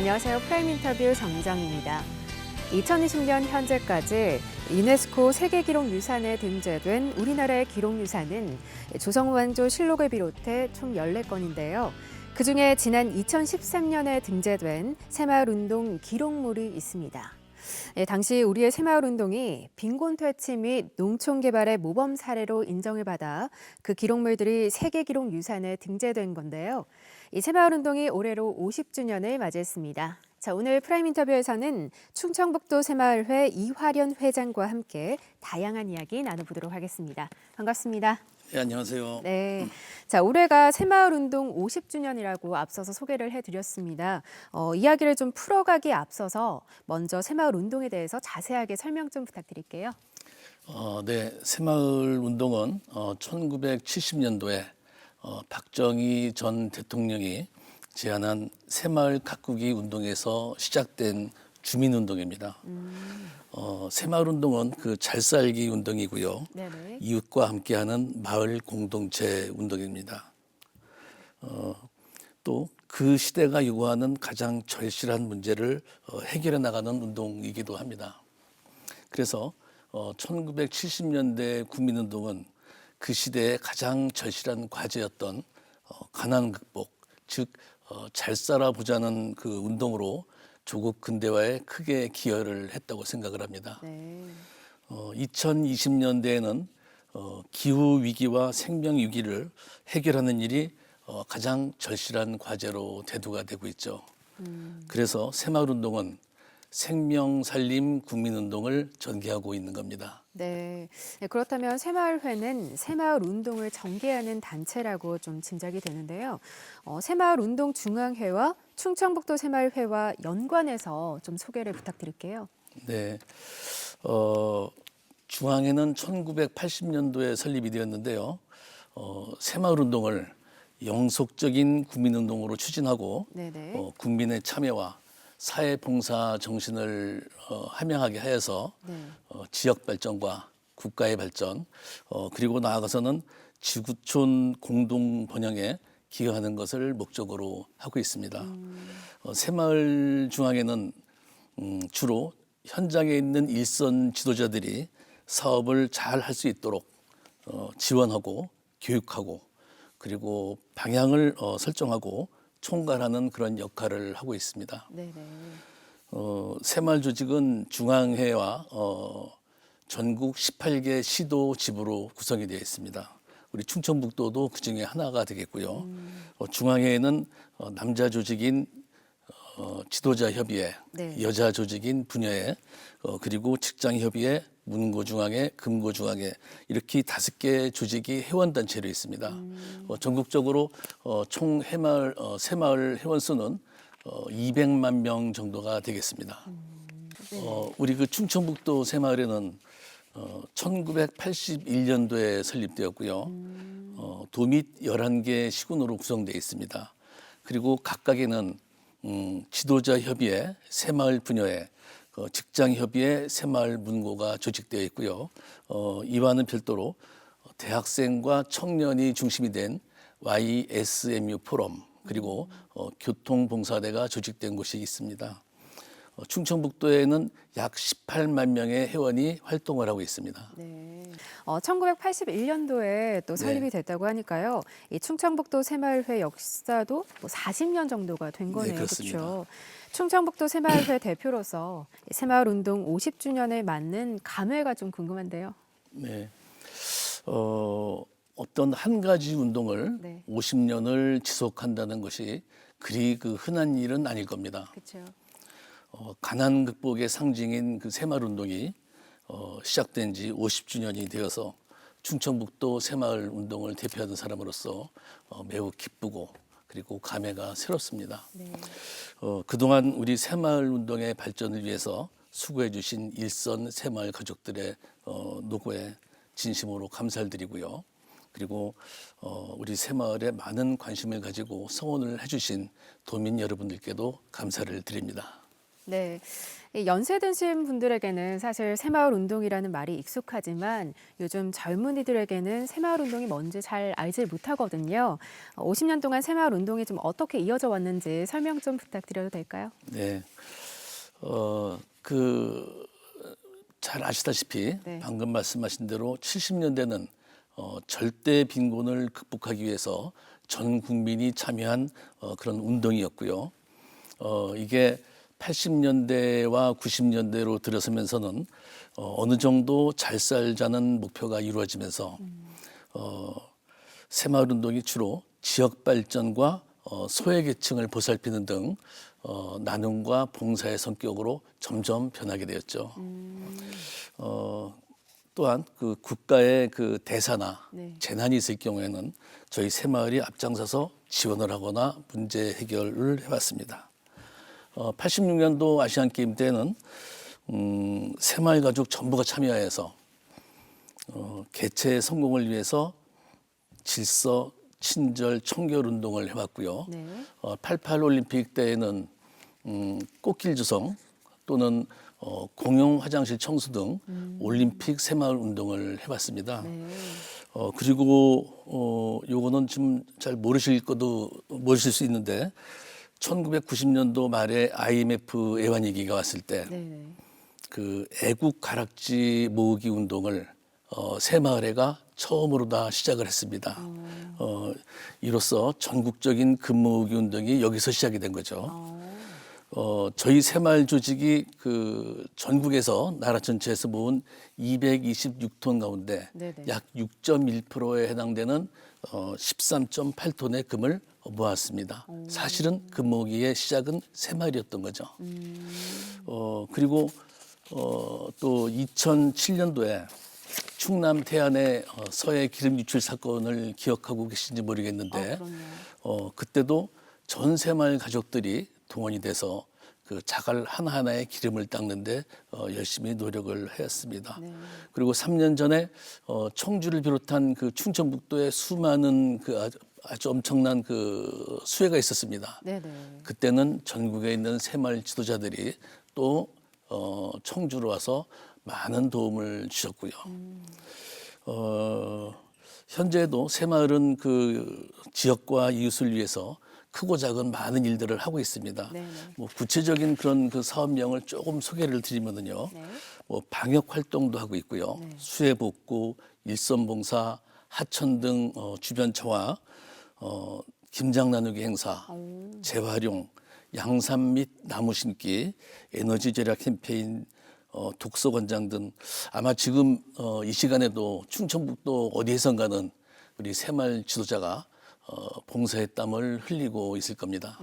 안녕하세요. 프라임 인터뷰 정정입니다. 2020년 현재까지 유네스코 세계기록유산에 등재된 우리나라의 기록유산은 조선왕조 실록을 비롯해 총 14건인데요. 그중에 지난 2013년에 등재된 새마을운동 기록물이 있습니다. 당시 우리의 새마을운동이 빈곤퇴치 및 농촌개발의 모범 사례로 인정을 받아 그 기록물들이 세계기록유산에 등재된 건데요. 이 새마을운동이 올해로 50주년을 맞이했습니다. 자, 오늘 프라임 인터뷰에서는 충청북도 새마을회 이화련 회장과 함께 다양한 이야기 나눠보도록 하겠습니다. 반갑습니다. 네, 안녕하세요. 네, 자, 올해가 새마을운동 50주년이라고 앞서서 소개를 해드렸습니다. 이야기를 좀 풀어가기 앞서서 먼저 새마을운동에 대해서 자세하게 설명 좀 부탁드릴게요. 네, 새마을운동은 1970년도에 박정희 전 대통령이 제안한 새마을 가꾸기 운동에서 시작된 주민운동입니다. 새마을운동은 그 잘살기 운동이고요. 네네. 이웃과 함께하는 마을 공동체 운동입니다. 또 그 시대가 요구하는 가장 절실한 문제를 해결해 나가는 운동이기도 합니다. 그래서 1970년대 국민운동은 그 시대의 가장 절실한 과제였던 가난 극복, 즉 잘 살아보자는 그 운동으로 조국 근대화에 크게 기여를 했다고 생각을 합니다. 네. 2020년대에는 기후 위기와 생명 위기를 해결하는 일이 가장 절실한 과제로 대두가 되고 있죠. 그래서 새마을운동은 생명 살림 국민운동을 전개하고 있는 겁니다. 네. 그렇다면 새마을회는 새마을운동을 전개하는 단체라고 좀 짐작이 되는데요. 새마을운동 중앙회와 충청북도 새마을회와 연관해서 좀 소개를 부탁드릴게요. 네, 중앙회는 1980년도에 설립이 되었는데요. 새마을운동을 영속적인 국민운동으로 추진하고 네네. 국민의 참여와 사회봉사 정신을 함양하게 하여서 네. 지역 발전과 국가의 발전 그리고 나아가서는 지구촌 공동 번영에 기여하는 것을 목적으로 하고 있습니다. 새마을 중앙회는 주로 현장에 있는 일선 지도자들이 사업을 잘 할 수 있도록 지원하고 교육하고 그리고 방향을 설정하고 총괄하는 그런 역할을 하고 있습니다. 네네. 새마을 조직은 중앙회와 전국 18개 시도 지부로 구성이 되어 있습니다. 우리 충청북도도 그 중에 하나가 되겠고요. 중앙회에는 남자 조직인 지도자협의회, 네. 여자 조직인 분야회, 그리고 직장협의회, 문고중앙회, 금고중앙회 이렇게 5개 조직이 회원단체로 있습니다. 전국적으로 총 새마을 회원 수는 200만 명 정도가 되겠습니다. 우리 그 충청북도 새마을회는 1981년도에 설립되었고요. 도밑 11개 시군으로 구성되어 있습니다. 그리고 각각에는 지도자협의회, 새마을 분야회, 직장협의회, 새마을 문고가 조직되어 있고요. 이와는 별도로 대학생과 청년이 중심이 된 YSMU 포럼 그리고 교통봉사대가 조직된 곳이 있습니다. 충청북도에는 약 18만 명의 회원이 활동을 하고 있습니다. 네. 1981년도에 또 설립이 됐다고 하니까요. 이 충청북도 새마을회 역사도 뭐 40년 정도가 된 거네요. 그렇습니다. 그렇죠? 충청북도 새마을회 대표로서 새마을운동 50주년을 맞는 감회가 좀 궁금한데요. 네. 어떤 한 가지 운동을 네. 50년을 지속한다는 것이 그리 그 흔한 일은 아닐 겁니다. 그렇죠. 가난 극복의 상징인 그 새마을운동이 시작된 지 50주년이 되어서 충청북도 새마을 운동을 대표하는 사람으로서 매우 기쁘고 그리고 감회가 새롭습니다. 네. 그동안 우리 새마을 운동의 발전을 위해서 수고해 주신 일선 새마을 가족들의 노고에 진심으로 감사를 드리고요. 그리고 우리 새마을에 많은 관심을 가지고 성원을 해주신 도민 여러분들께도 감사를 드립니다. 네. 이 연세 드신 분들에게는 사실 새마을 운동이라는 말이 익숙하지만 요즘 젊은이들에게는 새마을 운동이 뭔지 잘 알지 못하거든요. 50년 동안 새마을 운동이 좀 어떻게 이어져 왔는지 설명 좀 부탁드려도 될까요? 네. 잘 아시다시피 네. 방금 말씀하신 대로 70년대는 절대 빈곤을 극복하기 위해서 전 국민이 참여한 그런 운동이었고요. 이게 80년대와 90년대로 들어서면서는 어느 정도 잘 살자는 목표가 이루어지면서 새마을 운동이 주로 지역 발전과 소외계층을 보살피는 등 나눔과 봉사의 성격으로 점점 변하게 되었죠. 또한 그 국가의 그 대사나 네. 재난이 있을 경우에는 저희 새마을이 앞장서서 지원을 하거나 문제 해결을 해왔습니다. 86년도 아시안 게임 때는 새마을 가족 전부가 참여해서 개최 성공을 위해서 질서, 친절, 청결 운동을 해왔고요. 네. 88 올림픽 때에는 꽃길 조성 또는 공용 화장실 청소 등 올림픽 새마을 운동을 해봤습니다. 네. 그리고 요거는 좀 잘 모르실 수 있는데 1990년도 말에 IMF 애환위기가 왔을 때 네. 그 애국 가락지 모으기 운동을 새마을회가 처음으로 다 시작을 했습니다. 이로써 전국적인 금 모으기 운동이 여기서 시작이 된 거죠. 저희 새마을 조직이 그 전국에서 나라 전체에서 모은 226톤 가운데 네네. 약 6.1%에 해당되는 13.8톤의 금을 모았습니다. 사실은 금 모으기의 시작은 새마을이었던 거죠. 그리고 또 2007년도에 충남 태안의 서해 기름 유출 사건을 기억하고 계신지 모르겠는데 그때도 전 새마을 가족들이 동원이 돼서 그 자갈 하나하나의 기름을 닦는데 열심히 노력을 했습니다. 네. 그리고 3년 전에 청주를 비롯한 그 충청북도에 수많은 그 아주 엄청난 그 수해가 있었습니다. 네네. 그때는 전국에 있는 새마을 지도자들이 또 청주로 와서 많은 도움을 주셨고요. 현재도 새마을은 그 지역과 이웃을 위해서 크고 작은 많은 일들을 하고 있습니다. 네네. 뭐 구체적인 그런 그 사업명을 조금 소개를 드리면은요. 네. 뭐 방역 활동도 하고 있고요. 네. 수해 복구, 일선 봉사, 하천 등 주변 청화, 김장 나누기 행사, 재활용, 양산 및 나무 심기, 에너지 절약 캠페인, 독서 권장 등 아마 지금 이 시간에도 충청북도 어디에선가는 우리 새마을 지도자가 봉사의 땀을 흘리고 있을 겁니다.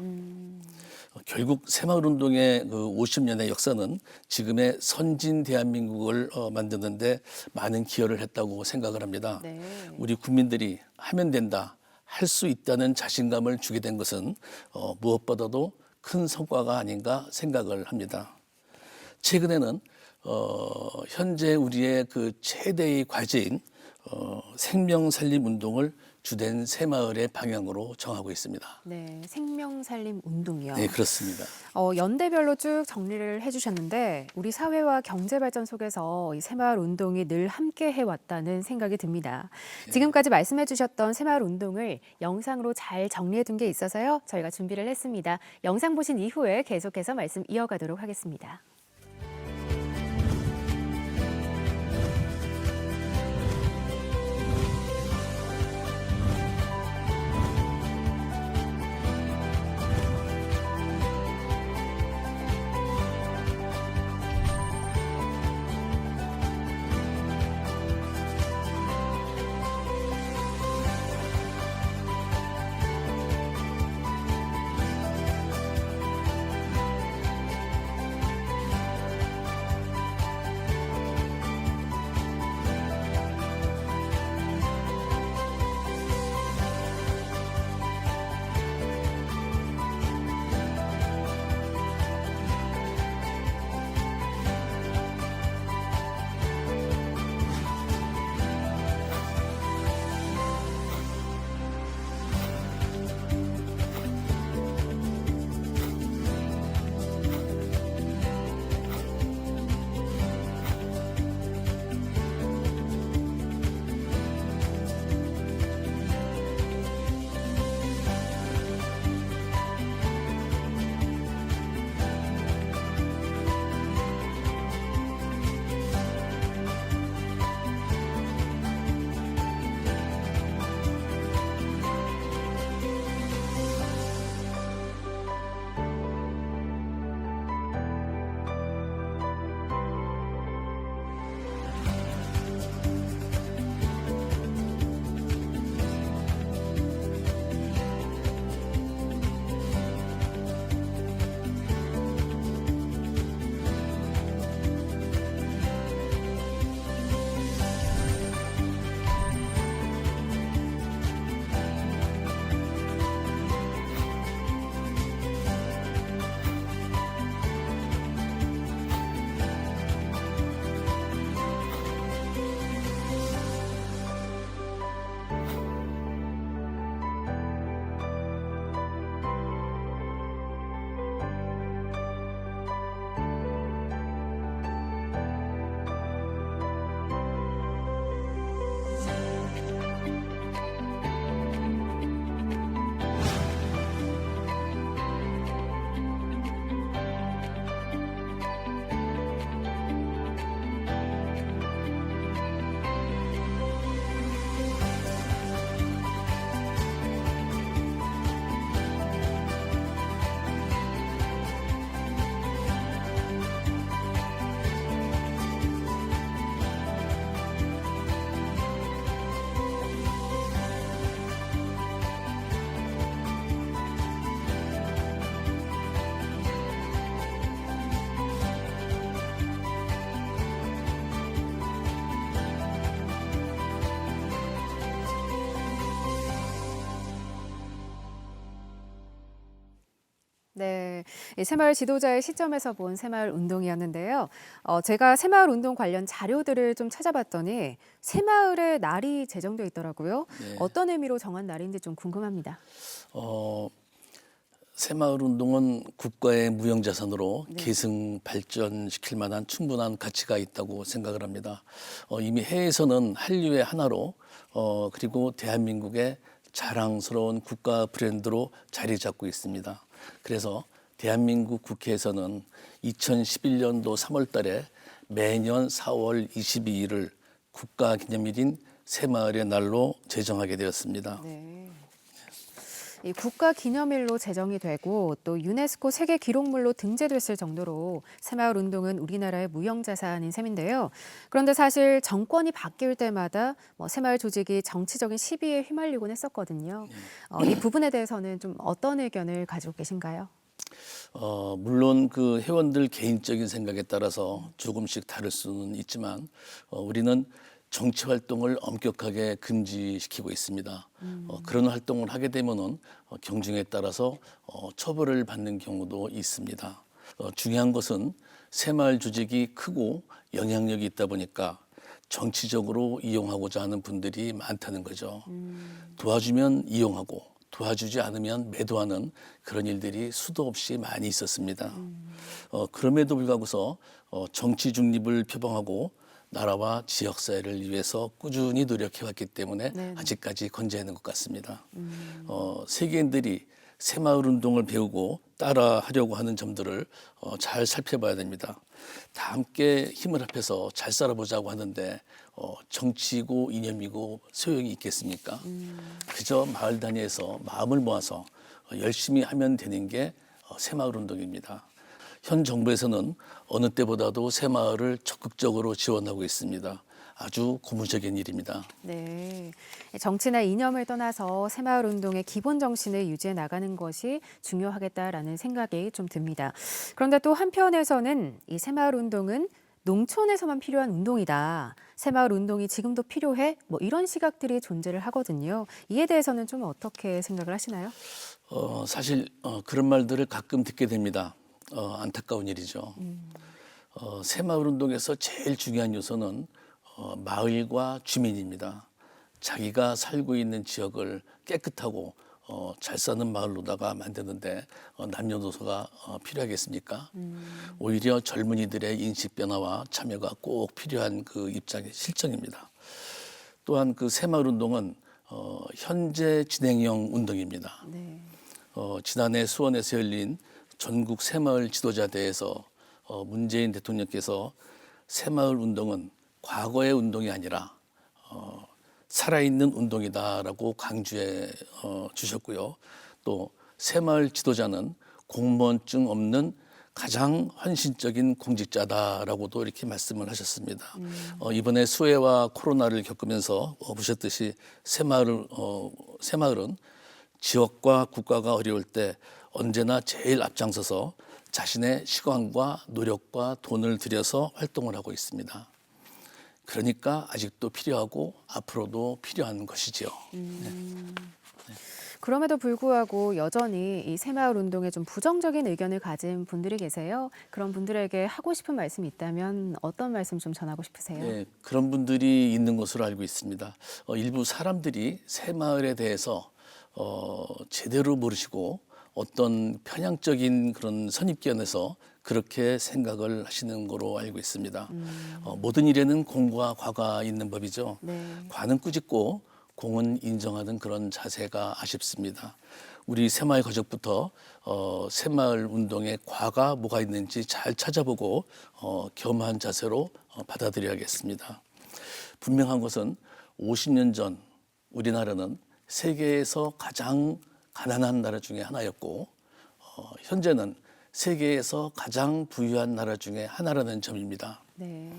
결국 새마을 운동의 그 50년의 역사는 지금의 선진 대한민국을 만드는데 많은 기여를 했다고 생각을 합니다. 네. 우리 국민들이 하면 된다, 할 수 있다는 자신감을 주게 된 것은 무엇보다도 큰 성과가 아닌가 생각을 합니다. 최근에는 현재 우리의 그 최대의 과제인 생명살림 운동을 주된 새마을의 방향으로 정하고 있습니다. 네. 생명살림 운동이요. 네, 그렇습니다. 연대별로 쭉 정리를 해주셨는데 우리 사회와 경제 발전 속에서 이 새마을 운동이 늘 함께 해왔다는 생각이 듭니다. 지금까지 말씀해주셨던 새마을 운동을 영상으로 잘 정리해둔 게 있어서요. 저희가 준비를 했습니다. 영상 보신 이후에 계속해서 말씀 이어가도록 하겠습니다. 네, 이 새마을 지도자의 시점에서 본 새마을 운동이었는데요. 제가 새마을 운동 관련 자료들을 좀 찾아봤더니 새마을에 날이 제정돼 있더라고요. 네. 어떤 의미로 정한 날인지 좀 궁금합니다. 어, 새마을 운동은 국가의 무형자산으로 네. 계승 발전시킬 만한 충분한 가치가 있다고 생각을 합니다. 이미 해외에서는 한류의 하나로 그리고 대한민국의 자랑스러운 국가 브랜드로 자리 잡고 있습니다. 그래서 대한민국 국회에서는 2011년도 3월 달에 매년 4월 22일을 국가기념일인 새마을의 날로 제정하게 되었습니다. 네. 이 국가 기념일로 제정이 되고 또 유네스코 세계 기록물로 등재됐을 정도로 새마을 운동은 우리나라의 무형자산인 셈인데요. 그런데 사실 정권이 바뀔 때마다 새마을 조직이 정치적인 시비에 휘말리곤 했었거든요. 이 부분에 대해서는 좀 어떤 의견을 가지고 계신가요? 물론 그 회원들 개인적인 생각에 따라서 조금씩 다를 수는 있지만 우리는 정치 활동을 엄격하게 금지시키고 있습니다. 그런 활동을 하게 되면은 경중에 따라서 처벌을 받는 경우도 있습니다. 중요한 것은 새마을 조직이 크고 영향력이 있다 보니까 정치적으로 이용하고자 하는 분들이 많다는 거죠. 도와주면 이용하고 도와주지 않으면 매도하는 그런 일들이 수도 없이 많이 있었습니다. 그럼에도 불구하고서 정치 중립을 표방하고 나라와 지역사회를 위해서 꾸준히 노력해왔기 때문에 네. 아직까지 건재하는 것 같습니다. 세계인들이 새마을 운동을 배우고 따라하려고 하는 점들을 잘 살펴봐야 됩니다. 다 함께 힘을 합해서 잘 살아보자고 하는데 정치고 이념이고 소용이 있겠습니까? 그저 마을 단위에서 마음을 모아서 열심히 하면 되는 게 새마을 운동입니다. 현 정부에서는 어느 때보다도 새마을을 적극적으로 지원하고 있습니다. 아주 고무적인 일입니다. 네, 정치나 이념을 떠나서 새마을 운동의 기본 정신을 유지해 나가는 것이 중요하겠다라는 생각이 좀 듭니다. 그런데 또 한편에서는 이 새마을 운동은 농촌에서만 필요한 운동이다. 새마을 운동이 지금도 필요해? 이런 시각들이 존재를 하거든요. 이에 대해서는 좀 어떻게 생각을 하시나요? 사실 그런 말들을 가끔 듣게 됩니다. 안타까운 일이죠. 새마을 운동에서 제일 중요한 요소는 마을과 주민입니다. 자기가 살고 있는 지역을 깨끗하고 잘 사는 마을로다가 만드는데 남녀노소가 필요하겠습니까? 오히려 젊은이들의 인식 변화와 참여가 꼭 필요한 그 입장의 실정입니다. 또한 그 새마을 운동은 현재 진행형 운동입니다. 네. 지난해 수원에서 열린 전국 새마을 지도자 대회에서 문재인 대통령께서 새마을 운동은 과거의 운동이 아니라 살아있는 운동이다라고 강조해 주셨고요. 또 새마을 지도자는 공무원증 없는 가장 헌신적인 공직자다라고도 이렇게 말씀을 하셨습니다. 이번에 수해와 코로나를 겪으면서 보셨듯이 새마을은 지역과 국가가 어려울 때 언제나 제일 앞장서서 자신의 시간과 노력과 돈을 들여서 활동을 하고 있습니다. 그러니까 아직도 필요하고 앞으로도 필요한 것이지요. 그럼에도 불구하고 여전히 이 새마을 운동에 좀 부정적인 의견을 가진 분들이 계세요. 그런 분들에게 하고 싶은 말씀이 있다면 어떤 말씀 좀 전하고 싶으세요? 네, 그런 분들이 있는 것으로 알고 있습니다. 일부 사람들이 새마을에 대해서 제대로 모르시고 어떤 편향적인 그런 선입견에서 그렇게 생각을 하시는 거로 알고 있습니다. 모든 일에는 공과 과가 있는 법이죠. 네. 과는 꾸짖고 공은 인정하는 그런 자세가 아쉽습니다. 우리 새마을 가족부터 새마을 운동의 과가 뭐가 있는지 잘 찾아보고 겸허한 자세로 받아들여야겠습니다. 분명한 것은 50년 전 우리나라는 세계에서 가장 가난한 나라 중에 하나였고 현재는 세계에서 가장 부유한 나라 중에 하나라는 점입니다. 네.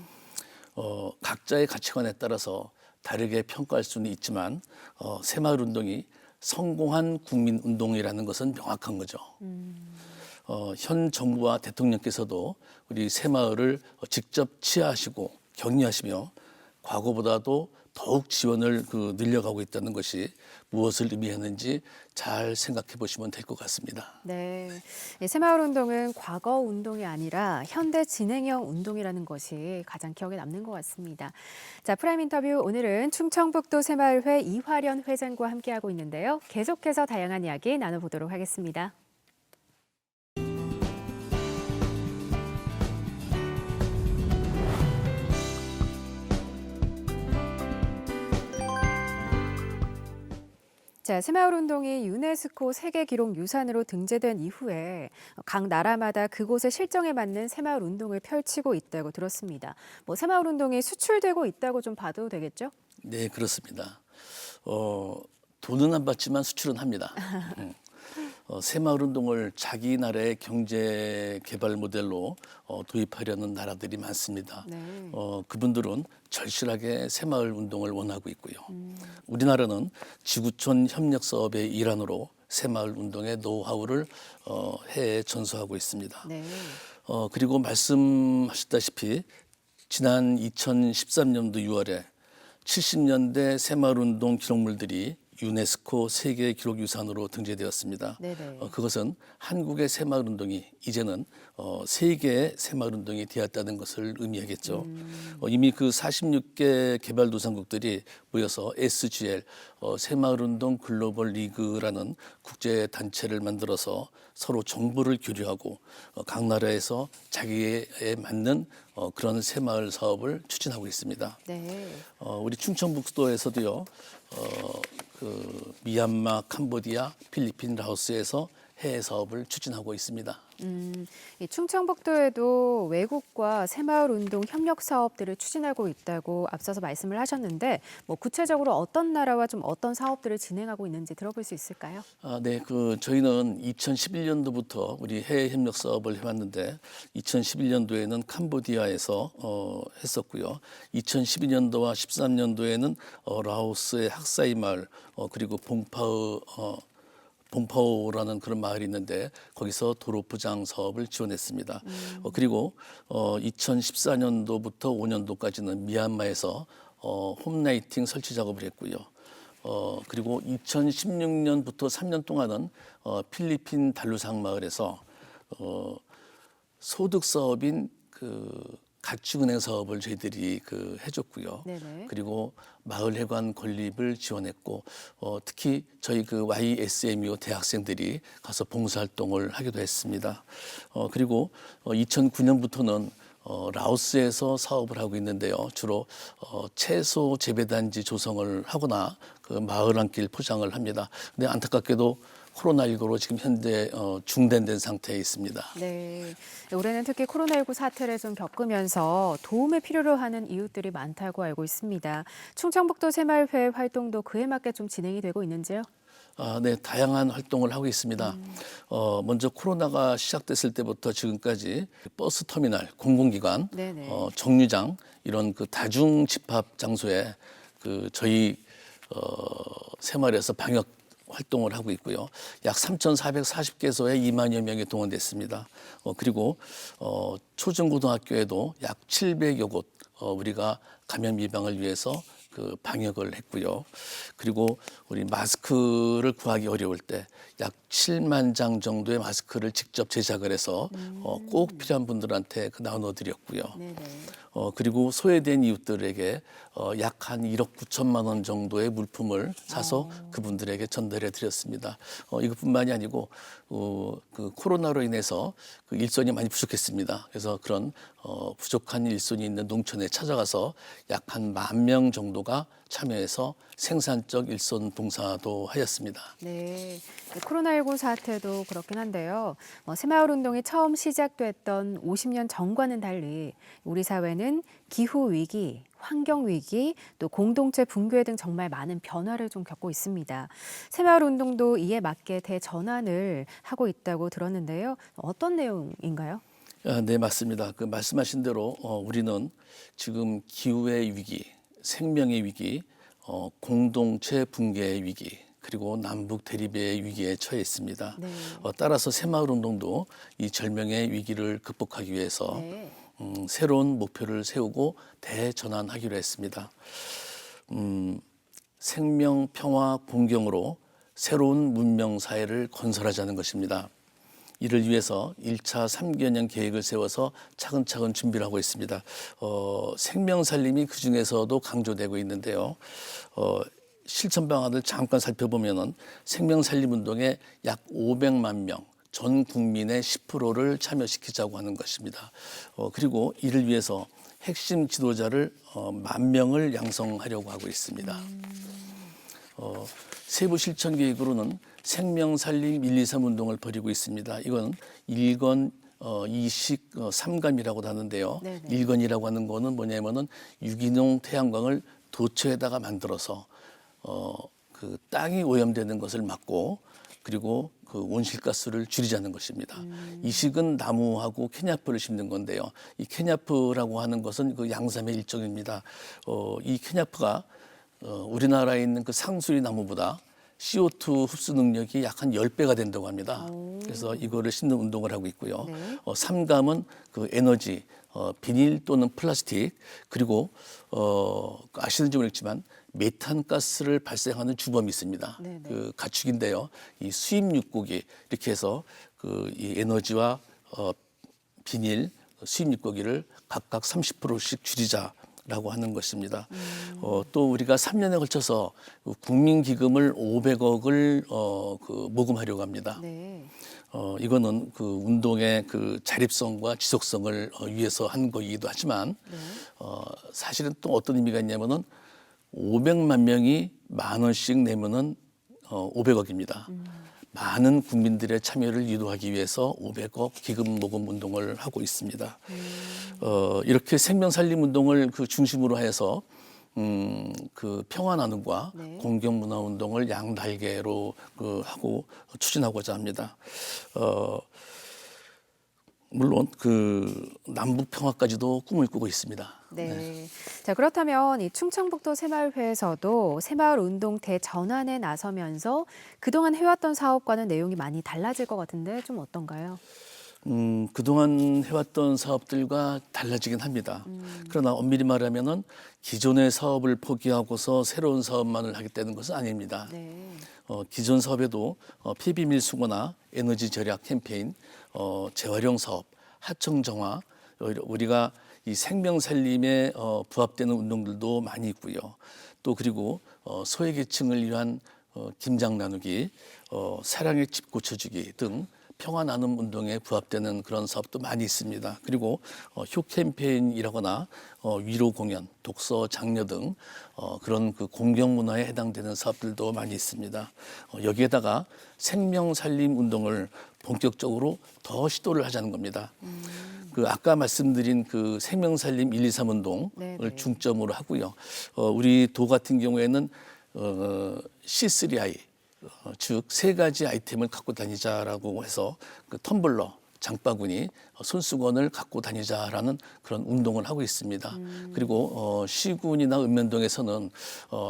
각자의 가치관에 따라서 다르게 평가할 수는 있지만 새마을 운동이 성공한 국민 운동이라는 것은 명확한 거죠. 현 정부와 대통령께서도 우리 새마을을 직접 치하하시고 격려하시며 과거보다도 더욱 지원을 늘려가고 있다는 것이 무엇을 의미하는지 잘 생각해 보시면 될 것 같습니다. 네, 새마을운동은 과거 운동이 아니라 현대 진행형 운동이라는 것이 가장 기억에 남는 것 같습니다. 자, 프라임 인터뷰 오늘은 충청북도 새마을회 이화련 회장과 함께하고 있는데요. 계속해서 다양한 이야기 나눠보도록 하겠습니다. 자, 새마을운동이 유네스코 세계기록유산으로 등재된 이후에 각 나라마다 그곳의 실정에 맞는 새마을운동을 펼치고 있다고 들었습니다. 새마을운동이 수출되고 있다고 좀 봐도 되겠죠? 네, 그렇습니다. 돈은 안 받지만 수출은 합니다. 새마을운동을 자기 나라의 경제 개발 모델로 도입하려는 나라들이 많습니다. 네. 그분들은 절실하게 새마을운동을 원하고 있고요. 우리나라는 지구촌 협력 사업의 일환으로 새마을운동의 노하우를 해외에 전수하고 있습니다. 네. 그리고 말씀하셨다시피 지난 2013년도 6월에 70년대 새마을운동 기록물들이 유네스코 세계기록유산으로 등재되었습니다. 네네. 그것은 한국의 새마을운동이 이제는 세계의 새마을운동이 되었다는 것을 의미하겠죠. 이미 그 46개 개발도상국들이 모여서 SGL, 새마을운동 글로벌 리그라는 국제단체를 만들어서 서로 정보를 교류하고 각 나라에서 자기에 맞는 그런 새마을 사업을 추진하고 있습니다. 네. 우리 충청북도에서도요. 미얀마, 캄보디아, 필리핀, 라오스에서 해외 사업을 추진하고 있습니다. 이 충청북도에도 외국과 새마을운동 협력 사업들을 추진하고 있다고 앞서서 말씀을 하셨는데 구체적으로 어떤 나라와 좀 어떤 사업들을 진행하고 있는지 들어볼 수 있을까요? 네, 저희는 2011년도부터 우리 해외 협력 사업을 해왔는데 2011년도에는 캄보디아에서 했었고요. 2012년도와 13년도에는 라오스의 학사이 마을 그리고 봉파오라는 그런 마을이 있는데 거기서 도로 포장 사업을 지원했습니다. 그리고 2014년도부터 5년도까지는 미얀마에서 홈라이팅 설치 작업을 했고요. 그리고 2016년부터 3년 동안은 필리핀 달루상 마을에서 소득 사업인 가축은행 사업을 저희들이 해줬고요. 네네. 그리고 마을회관 건립을 지원했고 특히 저희 YSMU 대학생들이 가서 봉사활동을 하기도 했습니다. 그리고 2009년부터는 라오스에서 사업을 하고 있는데요. 주로 채소 재배단지 조성을 하거나 마을 안길 포장을 합니다. 근데 안타깝게도 코로나19로 지금 현재 중단된 상태에 있습니다. 네, 올해는 특히 코로나19 사태를 좀 겪으면서 도움을 필요로 하는 이웃들이 많다고 알고 있습니다. 충청북도 새마을회 활동도 그에 맞게 좀 진행이 되고 있는지요? 네, 다양한 활동을 하고 있습니다. 먼저 코로나가 시작됐을 때부터 지금까지 버스 터미널, 공공기관, 네네. 정류장 이런 다중 집합 장소에 저희 새마을에서 방역 활동을 하고 있고요. 약 3,440개소에 2만여 명이 동원됐습니다. 그리고 초중고등학교에도 약 700여 곳 우리가 감염 예방을 위해서 방역을 했고요. 그리고 우리 마스크를 구하기 어려울 때 약 7만 장 정도의 마스크를 직접 제작을 해서 꼭 필요한 분들한테 나눠드렸고요. 네네. 그리고 소외된 이웃들에게 약 한 1억 9천만 원 정도의 물품을 사서 그분들에게 전달해 드렸습니다. 이것뿐만이 아니고 코로나로 인해서 일손이 많이 부족했습니다. 그래서 그런 부족한 일손이 있는 농촌에 찾아가서 약 한 10,000명 정도가 참여해서 생산적 일손 봉사도 하였습니다. 네, 코로나19 사태도 그렇긴 한데요. 새마을운동이 처음 시작됐던 50년 전과는 달리 우리 사회는 기후위기, 환경위기, 또 공동체 붕괴 등 정말 많은 변화를 좀 겪고 있습니다. 새마을운동도 이에 맞게 대전환을 하고 있다고 들었는데요. 어떤 내용인가요? 네, 맞습니다. 말씀하신 대로 우리는 지금 기후의 위기, 생명의 위기, 공동체 붕괴의 위기, 그리고 남북 대립의 위기에 처해 있습니다. 네. 따라서 새마을운동도 이 절명의 위기를 극복하기 위해서 네. 새로운 목표를 세우고 대전환하기로 했습니다. 생명, 평화, 공경으로 새로운 문명 사회를 건설하자는 것입니다. 이를 위해서 1차 3개년 계획을 세워서 차근차근 준비를 하고 있습니다. 생명 살림이 그중에서도 강조되고 있는데요. 실천 방안을 잠깐 살펴보면은 생명 살림 운동에 약 500만 명, 전 국민의 10%를 참여시키자고 하는 것입니다. 그리고 이를 위해서 핵심 지도자를 10,000명을 양성하려고 하고 있습니다. 세부 실천 계획으로는 생명 살림 1, 2, 3 운동을 벌이고 있습니다. 이건 1건 2식 3감이라고 하는데요. 네네. 1건이라고 하는 거는 뭐냐면은 유기농 태양광을 도처에다가 만들어서 그 땅이 오염되는 것을 막고 그리고 그 온실가스를 줄이자는 것입니다. 이식은 나무하고 케냐프를 심는 건데요. 이 케냐프라고 하는 것은 그 양삼의 일종입니다. 이 케냐프가 우리나라에 있는 그 상수리 나무보다 CO2 흡수 능력이 약 한 10배가 된다고 합니다. 그래서 이거를 심는 운동을 하고 있고요. 네. 3감은 그 에너지, 비닐 또는 플라스틱, 그리고 아시는지 모르겠지만 메탄 가스를 발생하는 주범이 있습니다. 네네. 그 가축인데요. 이 수입 육고기 이렇게 해서 그 이 에너지와 비닐, 수입 육고기를 각각 30%씩 줄이자라고 하는 것입니다. 또 우리가 3년에 걸쳐서 국민기금을 500억을 그 모금하려고 합니다. 네. 이거는 그 운동의 그 자립성과 지속성을 위해서 한 거이기도 하지만 네. 사실은 또 어떤 의미가 있냐면은 500만 명이 10,000원씩 내면은 500억입니다. 많은 국민들의 참여를 유도하기 위해서 500억 기금 모금 운동을 하고 있습니다. 이렇게 생명살림 운동을 그 중심으로 해서 그 평화 나눔과 네. 공경 문화 운동을 양날개로 그 하고 추진하고자 합니다. 물론 그 남북 평화까지도 꿈을 꾸고 있습니다. 네. 자, 그렇다면 이 충청북도 새마을회에서도 새마을 운동 대전환에 나서면서 그동안 해왔던 사업과는 내용이 많이 달라질 것 같은데 좀 어떤가요? 그동안 해왔던 사업들과 달라지긴 합니다. 그러나 엄밀히 말하면은 기존의 사업을 포기하고서 새로운 사업만을 하겠다는 것은 아닙니다. 네. 기존 사업에도 폐비밀 수거나 에너지 절약 캠페인, 재활용 사업, 하청 정화, 우리가 이 생명 살림에 부합되는 운동들도 많이 있고요. 또 그리고 소외계층을 위한 김장 나누기, 사랑의 집 고쳐주기 등 평화 나눔 운동에 부합되는 그런 사업도 많이 있습니다. 그리고 효 캠페인이라거나 위로 공연, 독서, 장려 등 그런 그 공경 문화에 해당되는 사업들도 많이 있습니다. 여기에다가 생명 살림 운동을 본격적으로 더 시도를 하자는 겁니다. 그 아까 말씀드린 그 생명 살림 1, 2, 3 운동을 네네. 중점으로 하고요. 우리 도 같은 경우에는 C3I 즉 세 가지 아이템을 갖고 다니자라고 해서 그 텀블러, 장바구니, 손수건을 갖고 다니자라는 그런 운동을 하고 있습니다. 그리고 시군이나 읍면동에서는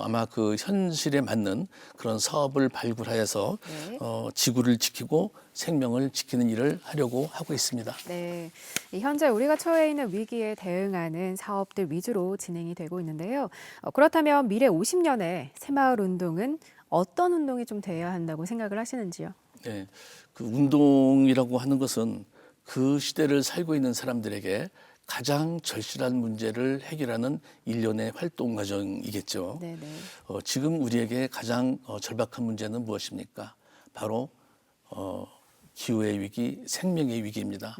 아마 그 현실에 맞는 그런 사업을 발굴하여서 네. 지구를 지키고 생명을 지키는 일을 하려고 하고 있습니다. 네, 이 현재 우리가 처해 있는 위기에 대응하는 사업들 위주로 진행이 되고 있는데요. 그렇다면 미래 50년에 새마을 운동은 어떤 운동이 좀 돼야 한다고 생각을 하시는지요? 네, 그 운동이라고 하는 것은 그 시대를 살고 있는 사람들에게 가장 절실한 문제를 해결하는 일련의 활동 과정이겠죠. 네네. 지금 우리에게 가장 절박한 문제는 무엇입니까? 바로 기후의 위기, 생명의 위기입니다.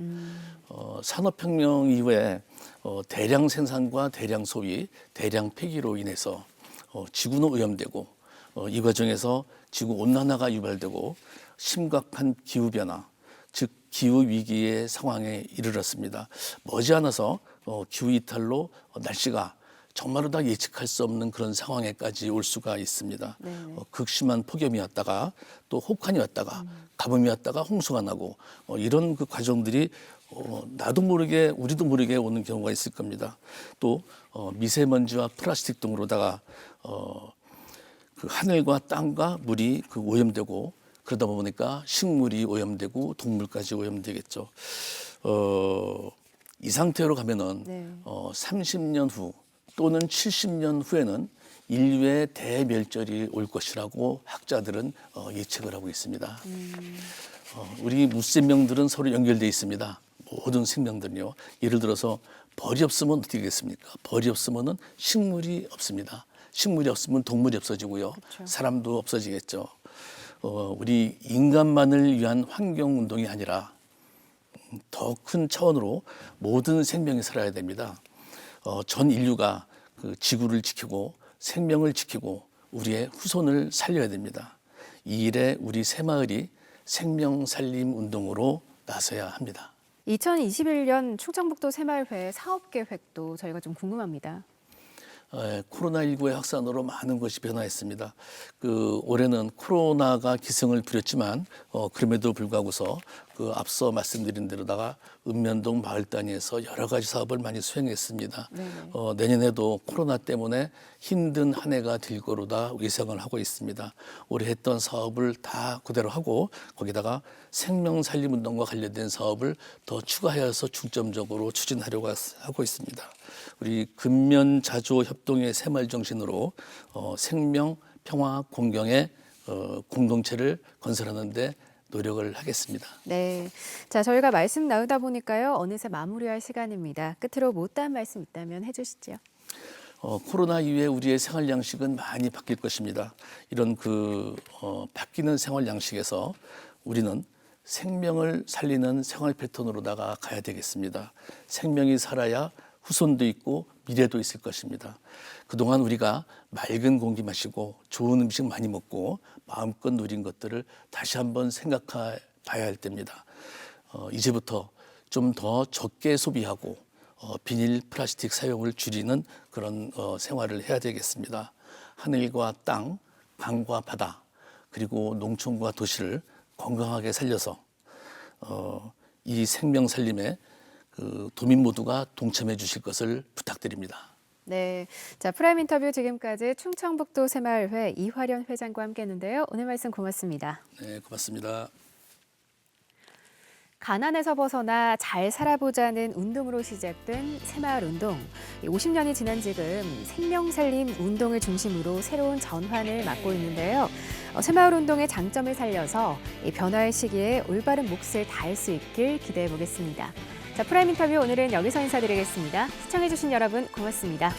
산업혁명 이후에 대량 생산과 대량 소비, 대량 폐기로 인해서 지구는 오염되고 이 과정에서 지구 온난화가 유발되고 심각한 기후 변화, 즉 기후 위기의 상황에 이르렀습니다. 머지않아서 기후 이탈로 날씨가 정말로 다 예측할 수 없는 그런 상황에까지 올 수가 있습니다. 극심한 폭염이 왔다가 또 혹한이 왔다가 가뭄이 왔다가 홍수가 나고 이런 그 과정들이 나도 모르게 우리도 모르게 오는 경우가 있을 겁니다. 또 미세먼지와 플라스틱 등으로다가 그 하늘과 땅과 물이 그 오염되고 그러다 보니까 식물이 오염되고 동물까지 오염되겠죠. 이 상태로 가면은 네. 30년 후 또는 70년 후에는 인류의 대멸절이 올 것이라고 학자들은 예측을 하고 있습니다. 우리 무생명들은 서로 연결되어 있습니다. 모든 생명들은요. 예를 들어서 벌이 없으면 어떻게 되겠습니까? 벌이 없으면은 식물이 없습니다. 식물이 없으면 동물이 없어지고요. 그렇죠. 사람도 없어지겠죠. 우리 인간만을 위한 환경 운동이 아니라 더 큰 차원으로 모든 생명이 살아야 됩니다. 전 인류가 그 지구를 지키고 생명을 지키고 우리의 후손을 살려야 됩니다. 이 일에 우리 새마을이 생명 살림 운동으로 나서야 합니다. 2021년 충청북도 새마을회 사업 계획도 저희가 좀 궁금합니다. 코로나19의 확산으로 많은 것이 변화했습니다. 올해는 코로나가 기승을 부렸지만 그럼에도 불구하고서 앞서 말씀드린 대로다가 읍면동 마을 단위에서 여러 가지 사업을 많이 수행했습니다. 내년에도 코로나 때문에 힘든 한 해가 될 거로다 예상을 하고 있습니다. 올해 했던 사업을 다 그대로 하고 거기다가 생명살림운동과 관련된 사업을 더 추가하여서 중점적으로 추진하려고 하고 있습니다. 우리 근면자조 협동의 새마을 정신으로 생명, 평화, 공경의 공동체를 건설하는 데 노력을 하겠습니다. 네. 자, 저희가 말씀 나누다 보니까요. 어느새 마무리할 시간입니다. 끝으로 못다한 말씀 있다면 해주시죠. 코로나 이후에 우리의 생활 양식은 많이 바뀔 것입니다. 이런 바뀌는 생활 양식에서 우리는 생명을 살리는 생활 패턴으로다가 가야 되겠습니다. 생명이 살아야 후손도 있고 미래도 있을 것입니다. 그동안 우리가 맑은 공기 마시고 좋은 음식 많이 먹고 마음껏 누린 것들을 다시 한번 생각해 봐야 할 때입니다. 이제부터 좀 더 적게 소비하고 비닐, 플라스틱 사용을 줄이는 그런 생활을 해야 되겠습니다. 하늘과 땅, 강과 바다, 그리고 농촌과 도시를 건강하게 살려서 이 생명 살림에 도민 모두가 동참해 주실 것을 부탁드립니다. 네. 자, 프라임 인터뷰 지금까지 충청북도 새마을회 이화련 회장과 함께했는데요. 오늘 말씀 고맙습니다. 네, 고맙습니다. 가난에서 벗어나 잘 살아보자는 운동으로 시작된 새마을 운동. 50년이 지난 지금 생명살림 운동을 중심으로 새로운 전환을 맞고 있는데요. 새마을 운동의 장점을 살려서 이 변화의 시기에 올바른 몫을 다할 수 있길 기대해 보겠습니다. 자, 프라임 인터뷰 오늘은 여기서 인사드리겠습니다. 시청해주신 여러분 고맙습니다.